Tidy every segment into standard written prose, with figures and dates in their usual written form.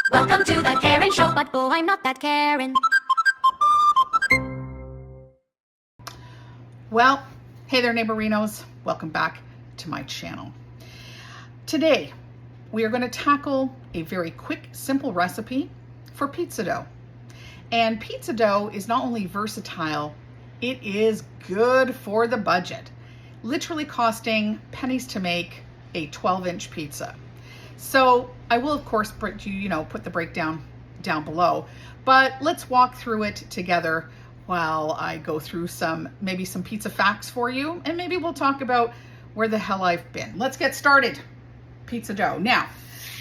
Welcome to the Karen Show, but oh, I'm not that Karen. Well, hey there, neighborinos. Welcome back to my channel. Today, we are going to tackle a very quick, simple recipe for pizza dough. And pizza dough is not only versatile, it is good for the budget. Literally costing pennies to make a 12-inch pizza. So I will, of course, put the breakdown down below, but let's walk through it together while I go through maybe some pizza facts for you, and maybe we'll talk about where the hell I've been. Let's get started. Pizza dough. Now,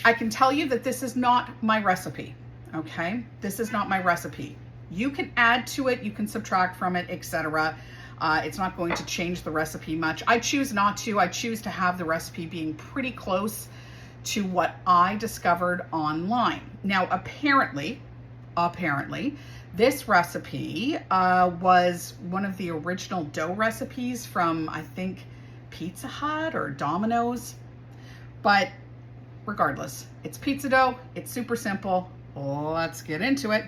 I can tell you that this is not my recipe, okay? This is not my recipe. You can add to it, you can subtract from it, etc. It's not going to change the recipe much. I choose not to. I choose to have the recipe being pretty close to what I discovered online. Now, apparently, this recipe was one of the original dough recipes from, I think, Pizza Hut or Domino's. But regardless, it's pizza dough. It's super simple. Let's get into it.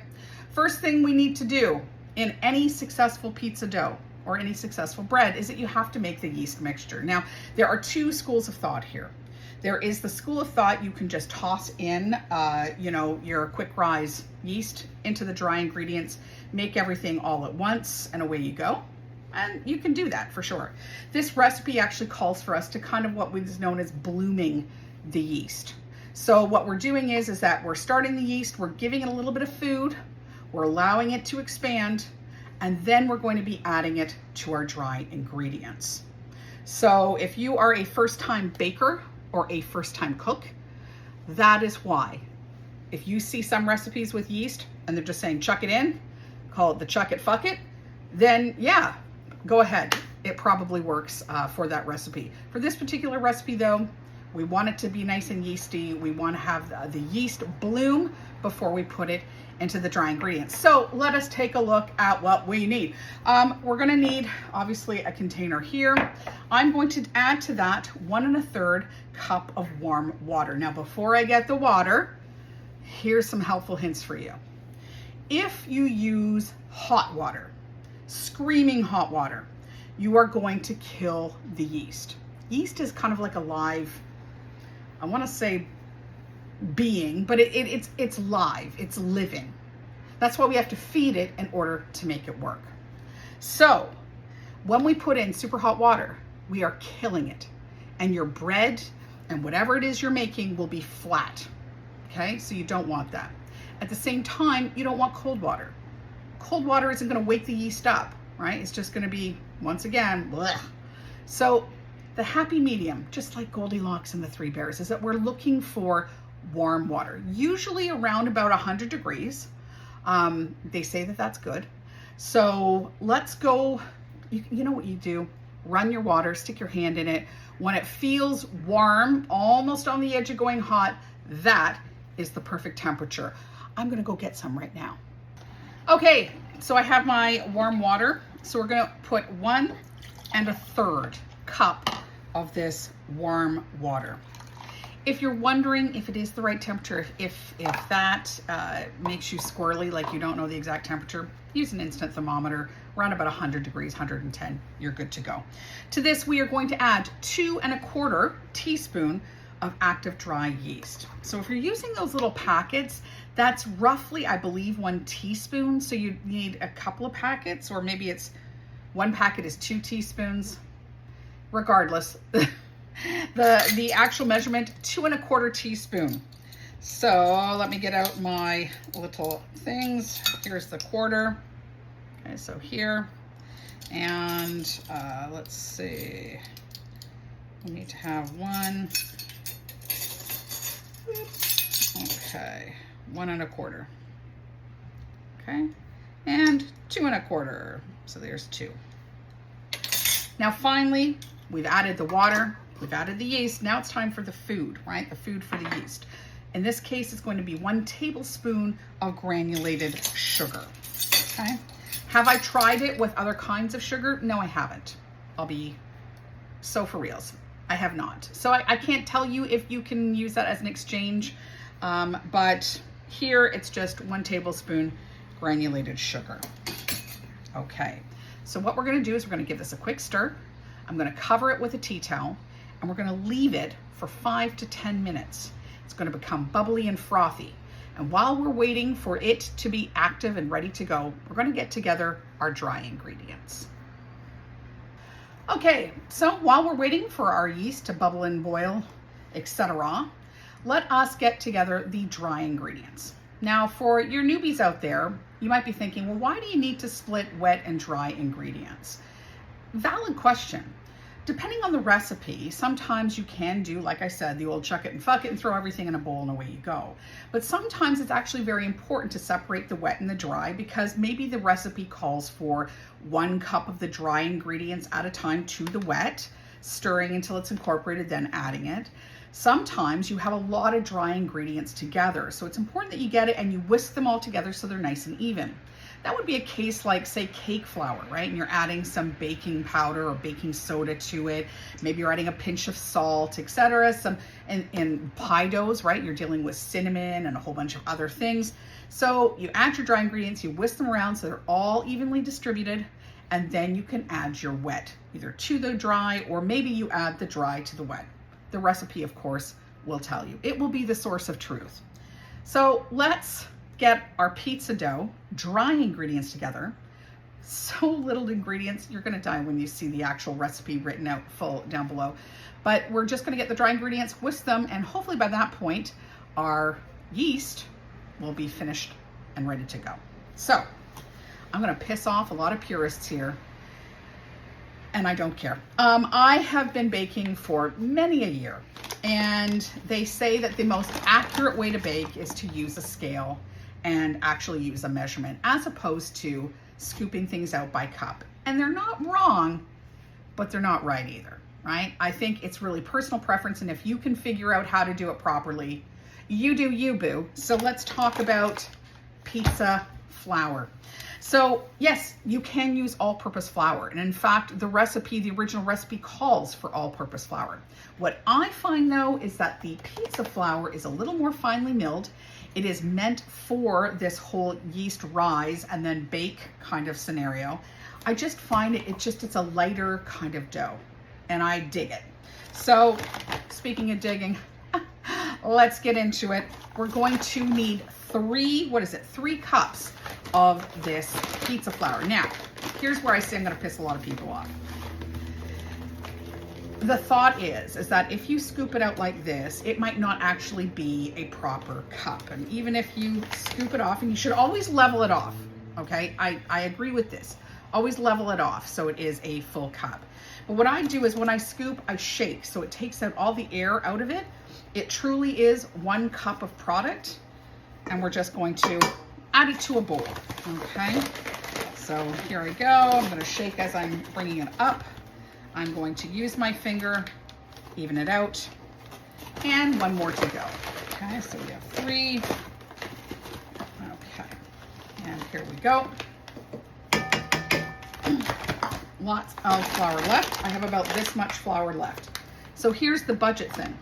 First thing we need to do in any successful pizza dough or any successful bread is that you have to make the yeast mixture. Now, there are two schools of thought here. There is the school of thought you can just toss in, your quick rise yeast into the dry ingredients, make everything all at once, and away you go. And you can do that for sure. This recipe actually calls for us to kind of what is known as blooming the yeast. So what we're doing is that we're starting the yeast, we're giving it a little bit of food, we're allowing it to expand, and then we're going to be adding it to our dry ingredients. So if you are a first-time baker, or a first-time cook, that is why. If you see some recipes with yeast and they're just saying chuck it in, call it the chuck it fuck it, then yeah, go ahead. It probably works for that recipe. For this particular recipe though, we want it to be nice and yeasty. We want to have the yeast bloom before we put it into the dry ingredients. So let us take a look at what we need. We're gonna need, obviously, a container here. I'm going to add to that 1 1/3 cup of warm water. Now, before I get the water, here's some helpful hints for you. If you use hot water, screaming hot water, you are going to kill the yeast. Yeast is kind of like a live, I want to say being, but it's live, it's living. That's why we have to feed it in order to make it work. So when we put in super hot water, we are killing it, and your bread and whatever it is you're making will be flat. Okay, so you don't want that. At the same time, you don't want cold water. Cold water isn't going to wake the yeast up, right? It's just going to be, once again, blech. So the happy medium, just like Goldilocks and the Three Bears, is that we're looking for warm water, usually around about 100 degrees. They say that that's good. So let's go, you know what you do, run your water, stick your hand in it. When it feels warm, almost on the edge of going hot, that is the perfect temperature. I'm gonna go get some right now. Okay, so I have my warm water. So we're gonna put 1 1/3 cup of this warm water. If you're wondering if it is the right temperature, if that makes you squirrely, like you don't know the exact temperature, use an instant thermometer, around about 100 degrees, 110, you're good to go. To this, we are going to add 2 1/4 teaspoon of active dry yeast. So if you're using those little packets, that's roughly, I believe, 1 teaspoon. So you need a couple of packets, or maybe it's 1 packet is 2 teaspoons. Regardless, the actual measurement, 2 1/4 teaspoon. So let me get out my little things. Here's the quarter. Okay, so here, and let's see, we need to have 1, okay, 1 1/4, okay, and 2 1/4, so there's 2. Now finally, we've added the water, we've added the yeast, now it's time for the food, right? The food for the yeast. In this case, it's going to be 1 tablespoon of granulated sugar, okay? Have I tried it with other kinds of sugar? No, I haven't. I'll be so for reals. I have not. So I can't tell you if you can use that as an exchange, but Here, it's just 1 tablespoon granulated sugar. Okay, so what we're gonna do is we're gonna give this a quick stir. I'm gonna cover it with a tea towel, and we're gonna leave it for 5 to 10 minutes. It's gonna become bubbly and frothy. And while we're waiting for it to be active and ready to go, we're gonna get together our dry ingredients. Okay, so while we're waiting for our yeast to bubble and boil, etc., let us get together the dry ingredients. Now, for your newbies out there, you might be thinking, well, why do you need to split wet and dry ingredients? Valid question. Depending on the recipe, sometimes you can do, like I said, the old chuck it and fuck it and throw everything in a bowl and away you go. But sometimes it's actually very important to separate the wet and the dry, because maybe the recipe calls for 1 cup of the dry ingredients at a time to the wet, stirring until it's incorporated, then adding it. Sometimes you have a lot of dry ingredients together, so it's important that you get it and you whisk them all together so they're nice and even. That would be a case like, say, cake flour, right? And you're adding some baking powder or baking soda to it. Maybe you're adding a pinch of salt, etc. In pie doughs, right? You're dealing with cinnamon and a whole bunch of other things. So you add your dry ingredients, you whisk them around so they're all evenly distributed, and then you can add your wet, either to the dry or maybe you add the dry to the wet. The recipe, of course, will tell you. It will be the source of truth. So let's get our pizza dough, dry ingredients together. So little ingredients, you're gonna die when you see the actual recipe written out full down below. But we're just gonna get the dry ingredients, whisk them, and hopefully by that point, our yeast will be finished and ready to go. So I'm gonna piss off a lot of purists here, and I don't care. I have been baking for many a year, and they say that the most accurate way to bake is to use a scale and actually use a measurement, as opposed to scooping things out by cup. And they're not wrong, but they're not right either, right? I think it's really personal preference, and if you can figure out how to do it properly, you do you, boo. So let's talk about pizza flour. So yes, you can use all-purpose flour. And in fact, the original recipe calls for all-purpose flour. What I find though is that the pizza flour is a little more finely milled. It is meant for this whole yeast rise and then bake kind of scenario. I just find it's a lighter kind of dough, and I dig it. So speaking of digging, let's get into it. We're going to need 3 cups of this pizza flour. Now, here's where I say I'm gonna piss a lot of people off. The thought is that if you scoop it out like this, it might not actually be a proper cup. And even if you scoop it off, and you should always level it off, okay? I agree with this. Always level it off so it is a full cup. But what I do is when I scoop, I shake, so it takes out all the air out of it. It truly is 1 cup of product, and we're just going to add it to a bowl, okay? So here I go. I'm gonna shake as I'm bringing it up. I'm going to use my finger, even it out, and 1 more to go. Okay, so we have 3. Okay, and here we go. Lots of flour left. I have about this much flour left. So here's the budget thing.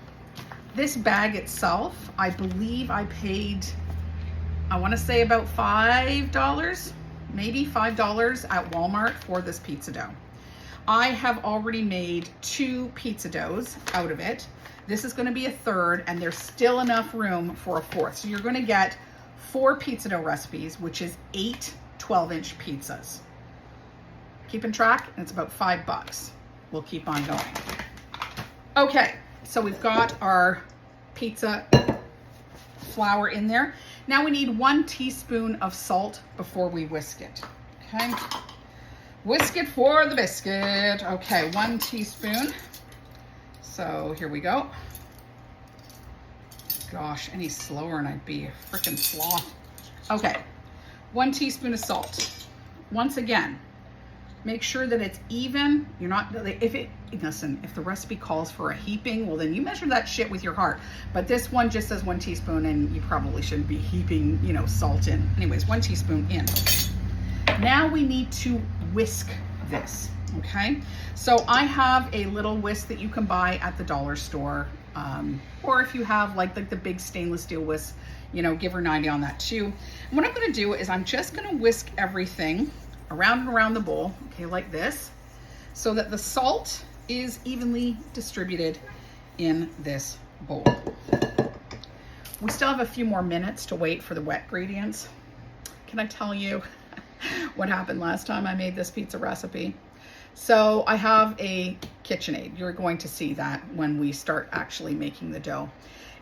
This bag itself, I believe I paid, I want to say about $5, maybe $5 at Walmart for this pizza dough. I have already made 2 pizza doughs out of it. This is going to be a 3rd, and there's still enough room for a 4th. So you're going to get 4 pizza dough recipes, which is 8 12-inch pizzas. Keeping track, and it's about $5. We'll keep on going. Okay, so we've got our pizza flour in there. Now we need 1 teaspoon of salt before we whisk it, okay? Whisk it for the biscuit. Okay, 1 teaspoon. So here we go. Gosh, any slower and I'd be a freaking sloth. Okay, 1 teaspoon of salt. Once again, make sure that it's even. You're not, listen, if the recipe calls for a heaping, well then you measure that shit with your heart. But this one just says 1 teaspoon, and you probably shouldn't be heaping, salt in. Anyways, 1 teaspoon in. Now we need to whisk this, okay? So I have a little whisk that you can buy at the dollar store. Or if you have like the big stainless steel whisk, you know, give her 90 on that too. And what I'm gonna do is I'm just gonna whisk everything around and around the bowl, okay, like this, so that the salt is evenly distributed in this bowl. We still have a few more minutes to wait for the wet ingredients. Can I tell you what happened last time I made this pizza recipe? So I have a KitchenAid. You're going to see that when we start actually making the dough.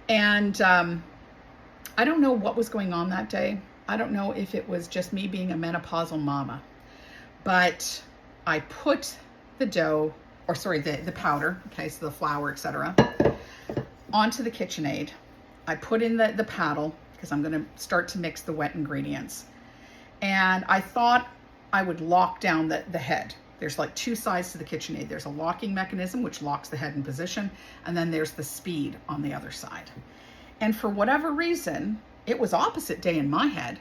And I don't know what was going on that day. I don't know if it was just me being a menopausal mama, but I put the dough, or sorry, the powder, okay, so the flour, etc., onto the KitchenAid. I put in the paddle because I'm gonna start to mix the wet ingredients. And I thought I would lock down the head. There's like two sides to the KitchenAid. There's a locking mechanism which locks the head in position, and then there's the speed on the other side. And for whatever reason, it was opposite day in my head.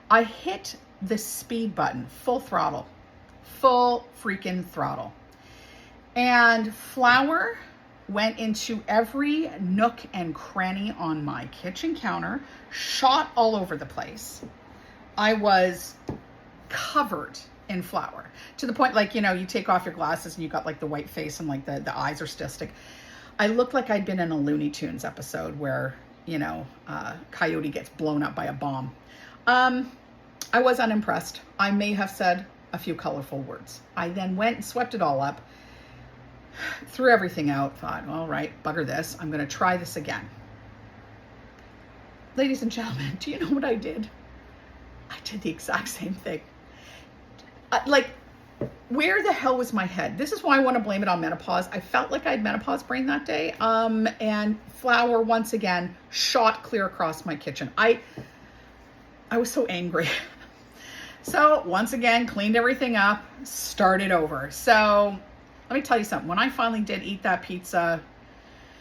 I hit the speed button, full throttle, full freaking throttle. And flour went into every nook and cranny on my kitchen counter, shot all over the place. I was covered in flour to the point, like, you know, you take off your glasses and you got like the white face and like the eyes are still stick. I looked like I'd been in a Looney Tunes episode where, you know, Coyote gets blown up by a bomb. I was unimpressed. I may have said a few colorful words. I then went and swept it all up, threw everything out, thought, all right, bugger this. I'm going to try this again. Ladies and gentlemen, do you know what I did? I did the exact same thing. Like, where the hell was my head? This is why I want to blame it on menopause. I felt like I had menopause brain that day. And flour, once again, shot clear across my kitchen. I was so angry. So once again, cleaned everything up, started over. So let me tell you something. When I finally did eat that pizza,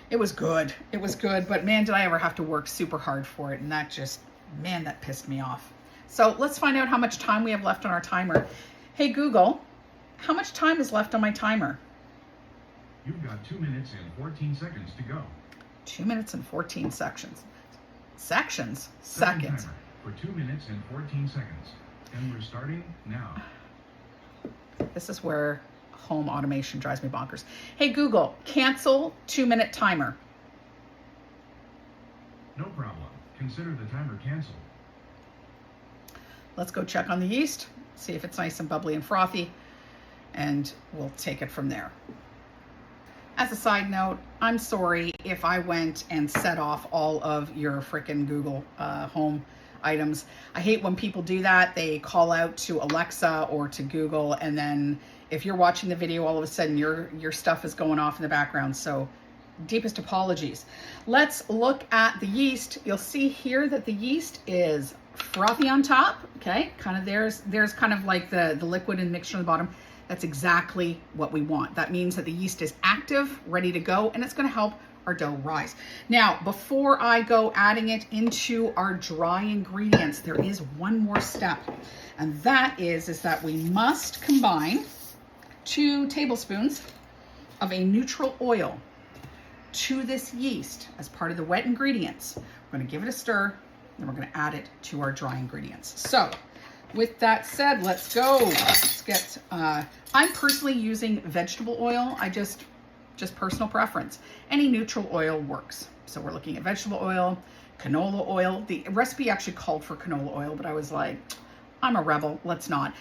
it was good. It was good, but man, did I ever have to work super hard for it. And that just, man, that pissed me off. So let's find out how much time we have left on our timer. Hey, Google, how much time is left on my timer? You've got 2 minutes and 14 seconds to go. 2 minutes and 14 seconds. Seconds? Starting Seconds. timer for 2 minutes and 14 seconds. And we're starting now. This is where home automation drives me bonkers. Hey, Google, cancel 2-minute timer. No problem. Consider the timer canceled. Let's go check on the yeast, see if it's nice and bubbly and frothy, and we'll take it from there. As a side note, I'm sorry if I went and set off all of your frickin' Google home items. I hate when people do that. They call out to Alexa or to Google, and then if you're watching the video, all of a sudden your stuff is going off in the background. So deepest apologies. Let's look at the yeast. You'll see here that the yeast is frothy on top, okay? Kind of there's kind of like the liquid and mixture on the bottom. That's exactly what we want. That means that the yeast is active, ready to go, and it's gonna help our dough rise. Now, before I go adding it into our dry ingredients, there is one more step, and that is that we must combine 2 tablespoons of a neutral oil to this yeast as part of the wet ingredients. We're gonna give it a stir, then we're gonna add it to our dry ingredients. So with that said, let's go. Let's get, I'm personally using vegetable oil. I just personal preference. Any neutral oil works. So we're looking at vegetable oil, canola oil. The recipe actually called for canola oil, but I was like, I'm a rebel, let's not.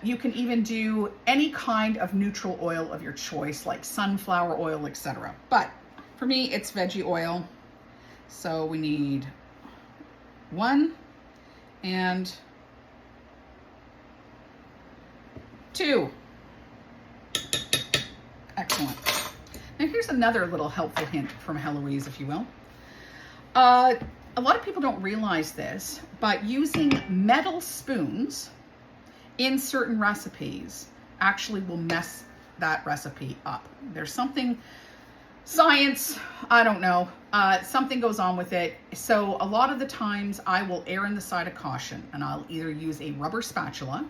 You can even do any kind of neutral oil of your choice, like sunflower oil, etc. But for me, it's veggie oil. So we need 1 and 2. Excellent. Now here's another little helpful hint from Heloise, if you will. A lot of people don't realize this, but using metal spoons in certain recipes actually will mess that recipe up. There's something, science, I don't know, something goes on with it. So a lot of the times I will err on the side of caution, and I'll either use a rubber spatula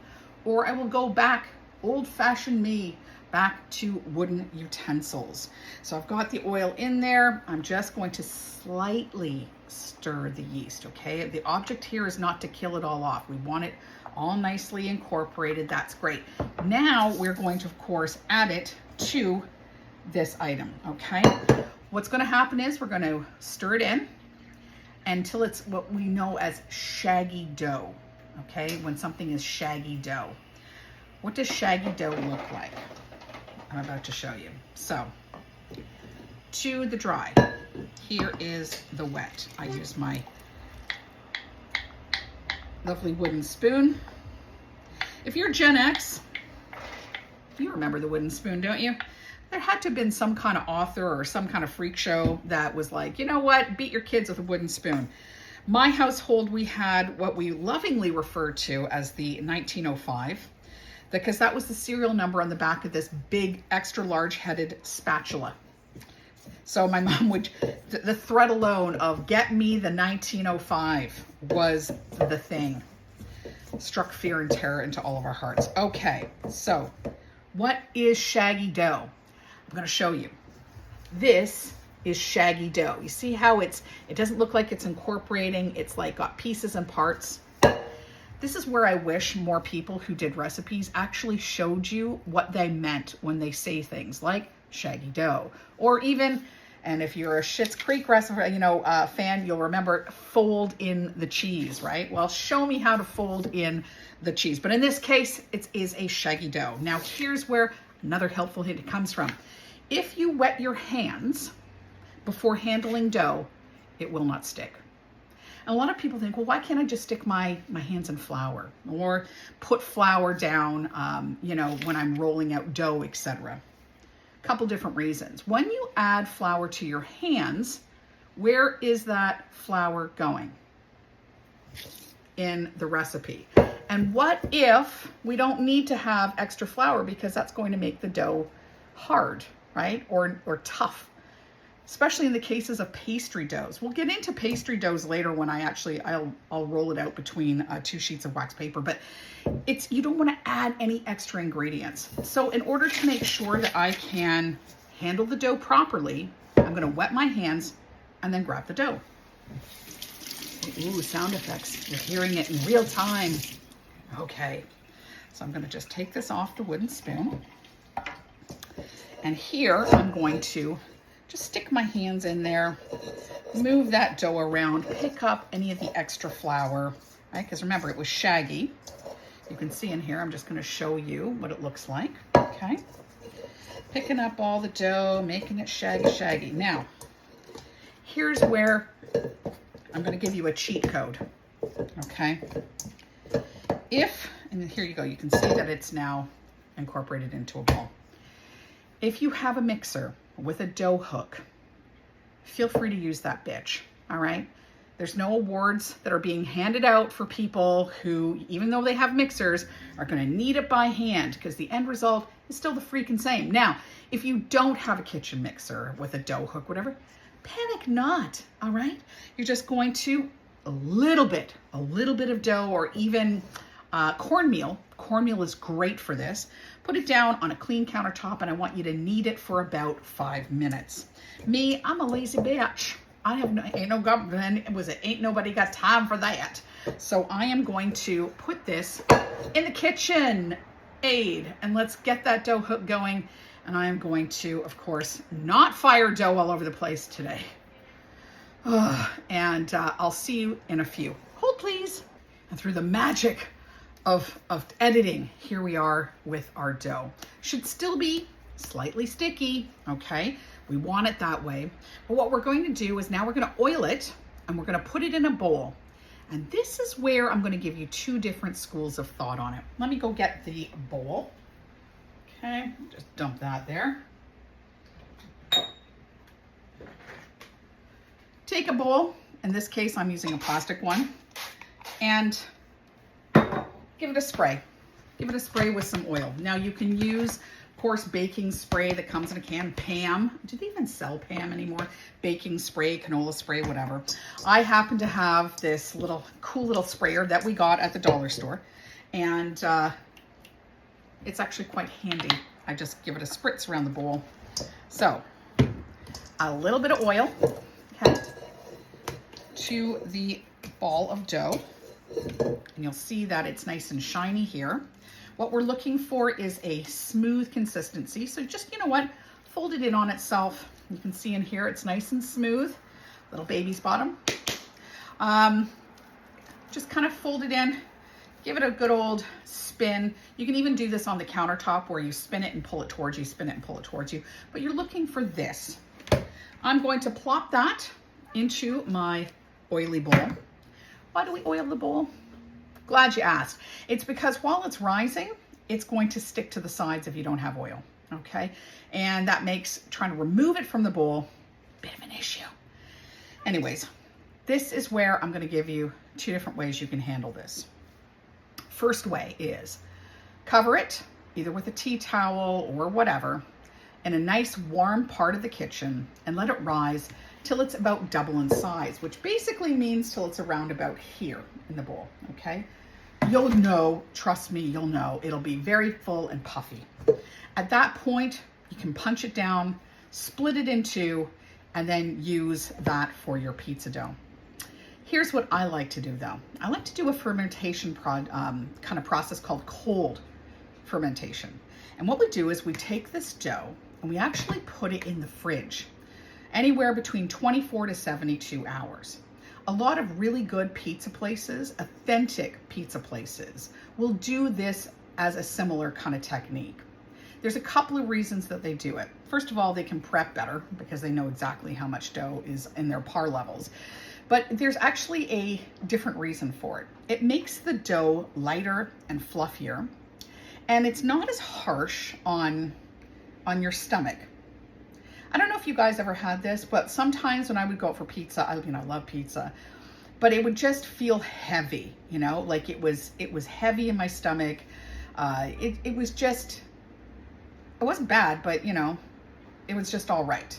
or I will go back, old-fashioned me, back to wooden utensils. So I've got the oil in there. I'm just going to slightly stir the yeast, okay? The object here is not to kill it all off. We want it all nicely incorporated. That's great. Now we're going to, of course, add it to this item, okay? What's going to happen is we're going to stir it in until it's what we know as shaggy dough, okay? When something is shaggy dough. What does shaggy dough look like? I'm about to show you. So, to the dry, here is the wet. I use my lovely wooden spoon. If you're Gen X, you remember the wooden spoon, don't you? There had to have been some kind of author or some kind of freak show that was like, you know what, beat your kids with a wooden spoon. My household, we had what we lovingly referred to as the 1905, because that was the serial number on the back of this big extra large headed spatula. So my mom would, the threat alone of get me the 1905 was the thing. Struck fear and terror into all of our hearts. Okay, so what is shaggy dough? I'm going to show you. This is shaggy dough. You see how it doesn't look like it's incorporating. It's like got pieces and parts. This is where I wish more people who did recipes actually showed you what they meant when they say things like shaggy dough, or even, and if you're a Schitt's Creek recipe, fan, you'll remember fold in the cheese, right? Well, show me how to fold in the cheese. But in this case, it is a shaggy dough. Now, here's where another helpful hint comes from. If you wet your hands before handling dough, it will not stick. And a lot of people think, well, why can't I just stick my hands in flour or put flour down, when I'm rolling out dough, etc. Couple different reasons. When you add flour to your hands, where is that flour going in the recipe? And what if we don't need to have extra flour because that's going to make the dough hard, right? Or tough, especially in the cases of pastry doughs. We'll get into pastry doughs later when I'll roll it out between 2 sheets of wax paper, but you don't want to add any extra ingredients. So in order to make sure that I can handle the dough properly, I'm going to wet my hands and then grab the dough. Ooh, sound effects. You're hearing it in real time. Okay, so I'm going to just take this off the wooden spoon. And here I'm going to just stick my hands in there, move that dough around, pick up any of the extra flour, right? Because remember, it was shaggy. You can see in here, I'm just going to show you what it looks like, okay? Picking up all the dough, making it shaggy. Now, here's where I'm going to give you a cheat code, okay? And here you go, you can see that it's now incorporated into a ball. If you have a mixer with a dough hook, feel free to use that bitch, all right? There's no awards that are being handed out for people who, even though they have mixers, are gonna knead it by hand, because the end result is still the freaking same. Now, if you don't have a kitchen mixer with a dough hook, whatever, panic not, all right? You're just going to a little bit of dough, or even cornmeal. Cornmeal is great for this. Put it down on a clean countertop, and I want you to knead it for about 5 minutes. Me, I'm a lazy bitch. Ain't nobody got time for that. So I am going to put this in the kitchen aid, and let's get that dough hook going. And I am going to, of course, not fire dough all over the place today. And I'll see you in a few. Hold please. And through the magic of editing, here we are with our dough. Should still be slightly sticky, okay? We want it that way. But what we're going to do is now we're going to oil it, and we're going to put it in a bowl. And this is where I'm going to give you 2 different schools of thought on it. Let me go get the bowl. Okay, just dump that there. Take a bowl. In this case, I'm using a plastic one. And give it a spray. Give it a spray with some oil. Now you can use, of course, baking spray that comes in a can. Pam. Do they even sell Pam anymore? Baking spray, canola spray, whatever. I happen to have this cool little sprayer that we got at the dollar store. And it's actually quite handy I just give it a spritz around the bowl. So a little bit of oil, okay, to the ball of dough. And you'll see that it's nice and shiny here. What we're looking for is a smooth consistency. So just, you know what, fold it in on itself. You can see in here it's nice and smooth, little baby's bottom. Just kind of fold it in, give it a good old spin. You can even do this on the countertop where you spin it and pull it towards you, spin it and pull it towards you. But you're looking for this. I'm going to plop that into my oily bowl. Why do we oil the bowl? Glad you asked. It's because while it's rising, it's going to stick to the sides if you don't have oil, okay? And that makes trying to remove it from the bowl a bit of an issue. Anyways, this is where I'm going to give you 2 different ways you can handle this. First way is cover it either with a tea towel or whatever in a nice warm part of the kitchen and let it rise till it's about double in size, which basically means till it's around about here in the bowl, okay? You'll know, trust me, you'll know, it'll be very full and puffy. At that point, you can punch it down, split it in 2, and then use that for your pizza dough. Here's what I like to do though. I like to do a fermentation kind of process called cold fermentation. And what we do is we take this dough and we actually put it in the fridge, anywhere between 24 to 72 hours. A lot of really good pizza places, authentic pizza places, will do this as a similar kind of technique. There's a couple of reasons that they do it. First of all, they can prep better because they know exactly how much dough is in their par levels. But there's actually a different reason for it. It makes the dough lighter and fluffier, and it's not as harsh on your stomach. I don't know if you guys ever had this, but sometimes when I would go out for pizza, I love pizza, but it would just feel heavy, you know, like it was heavy in my stomach. It was just, it wasn't bad, but you know, it was just all right.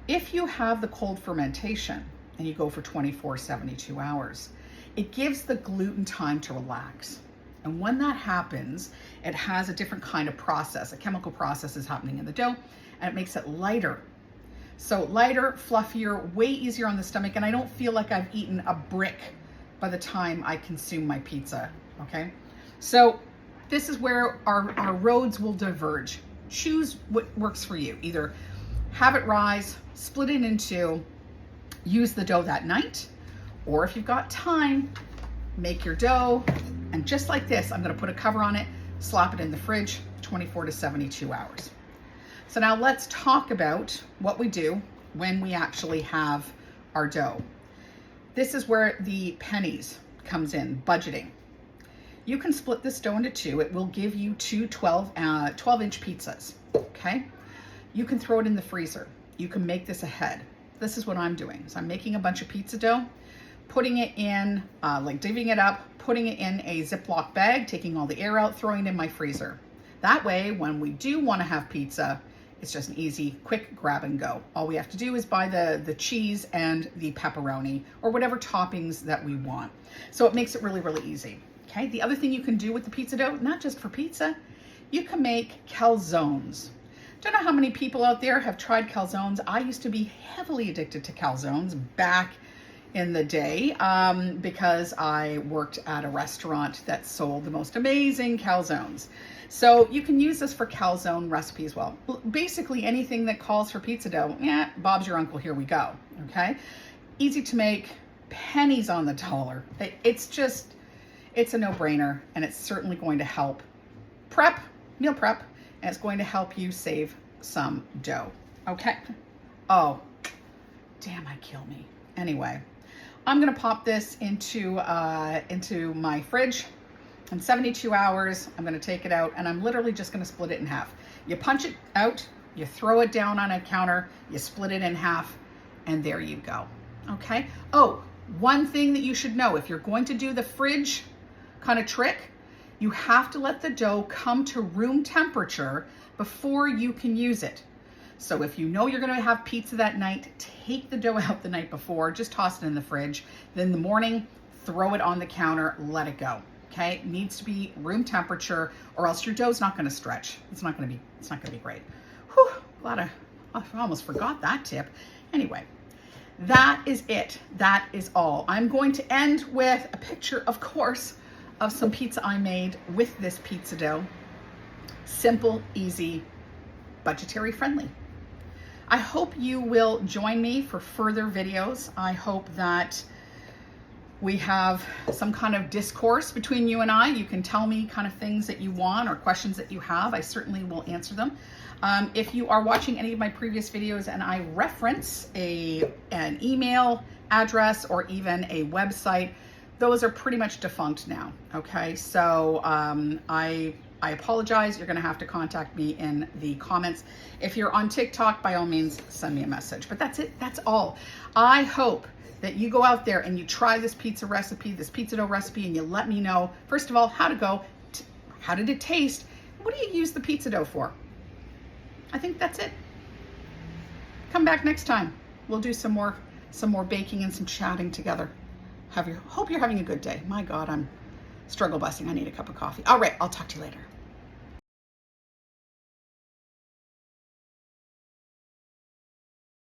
If you have the cold fermentation and you go for 24, 72 hours, it gives the gluten time to relax. And when that happens, it has a different kind of process. A chemical process is happening in the dough, and it makes it lighter. So lighter, fluffier, way easier on the stomach, and I don't feel like I've eaten a brick by the time I consume my pizza, okay? So this is where our roads will diverge. Choose what works for you. Either have it rise, split it in 2, use the dough that night, or if you've got time, make your dough, and just like this, I'm gonna put a cover on it, slap it in the fridge, 24 to 72 hours. So now let's talk about what we do when we actually have our dough. This is where the pennies comes in, budgeting. You can split this dough into 2. It will give you 2 12-inch pizzas, okay? You can throw it in the freezer. You can make this ahead. This is what I'm doing. So I'm making a bunch of pizza dough, putting it in, like divvying it up, putting it in a Ziploc bag, taking all the air out, throwing it in my freezer. That way, when we do want to have pizza, it's just an easy, quick grab and go. All we have to do is buy the cheese and the pepperoni or whatever toppings that we want. So it makes it really, really easy. Okay, the other thing you can do with the pizza dough, not just for pizza, you can make calzones. Don't know how many people out there have tried calzones. I used to be heavily addicted to calzones back in the day because I worked at a restaurant that sold the most amazing calzones. So you can use this for calzone recipe as well. Basically anything that calls for pizza dough, yeah, Bob's your uncle, here we go, okay? Easy to make, pennies on the dollar. It's a no-brainer, and it's certainly going to help meal prep, and it's going to help you save some dough, okay? Oh, damn, I kill me. Anyway, I'm gonna pop this into my fridge. In 72 hours, I'm gonna take it out, and I'm literally just gonna split it in half. You punch it out, you throw it down on a counter, you split it in half, and there you go, okay? Oh, one thing that you should know, if you're going to do the fridge kind of trick, you have to let the dough come to room temperature before you can use it. So if you know you're gonna have pizza that night, take the dough out the night before, just toss it in the fridge. Then in the morning, throw it on the counter, let it go. okay? It needs to be room temperature, or else your dough's not gonna stretch. It's not gonna be great. Whew, glad I almost forgot that tip. Anyway, that is it. That is all. I'm going to end with a picture, of course, of some pizza I made with this pizza dough. Simple, easy, budgetary friendly. I hope you will join me for further videos. I hope that we have some kind of discourse between you and I. You can tell me kind of things that you want or questions that you have. I certainly will answer them. If you are watching any of my previous videos and I reference an email address or even a website, those are pretty much defunct now, okay? So I apologize. You're gonna have to contact me in the comments. If you're on TikTok, by all means, send me a message. But that's it, that's all. I hope that you go out there and you try this pizza recipe, this pizza dough recipe, and you let me know, first of all, how did it taste? What do you use the pizza dough for? I think that's it. Come back next time. We'll do some more baking and some chatting together. Hope you're having a good day. My God, I'm struggle busting. I need a cup of coffee. All right, I'll talk to you later.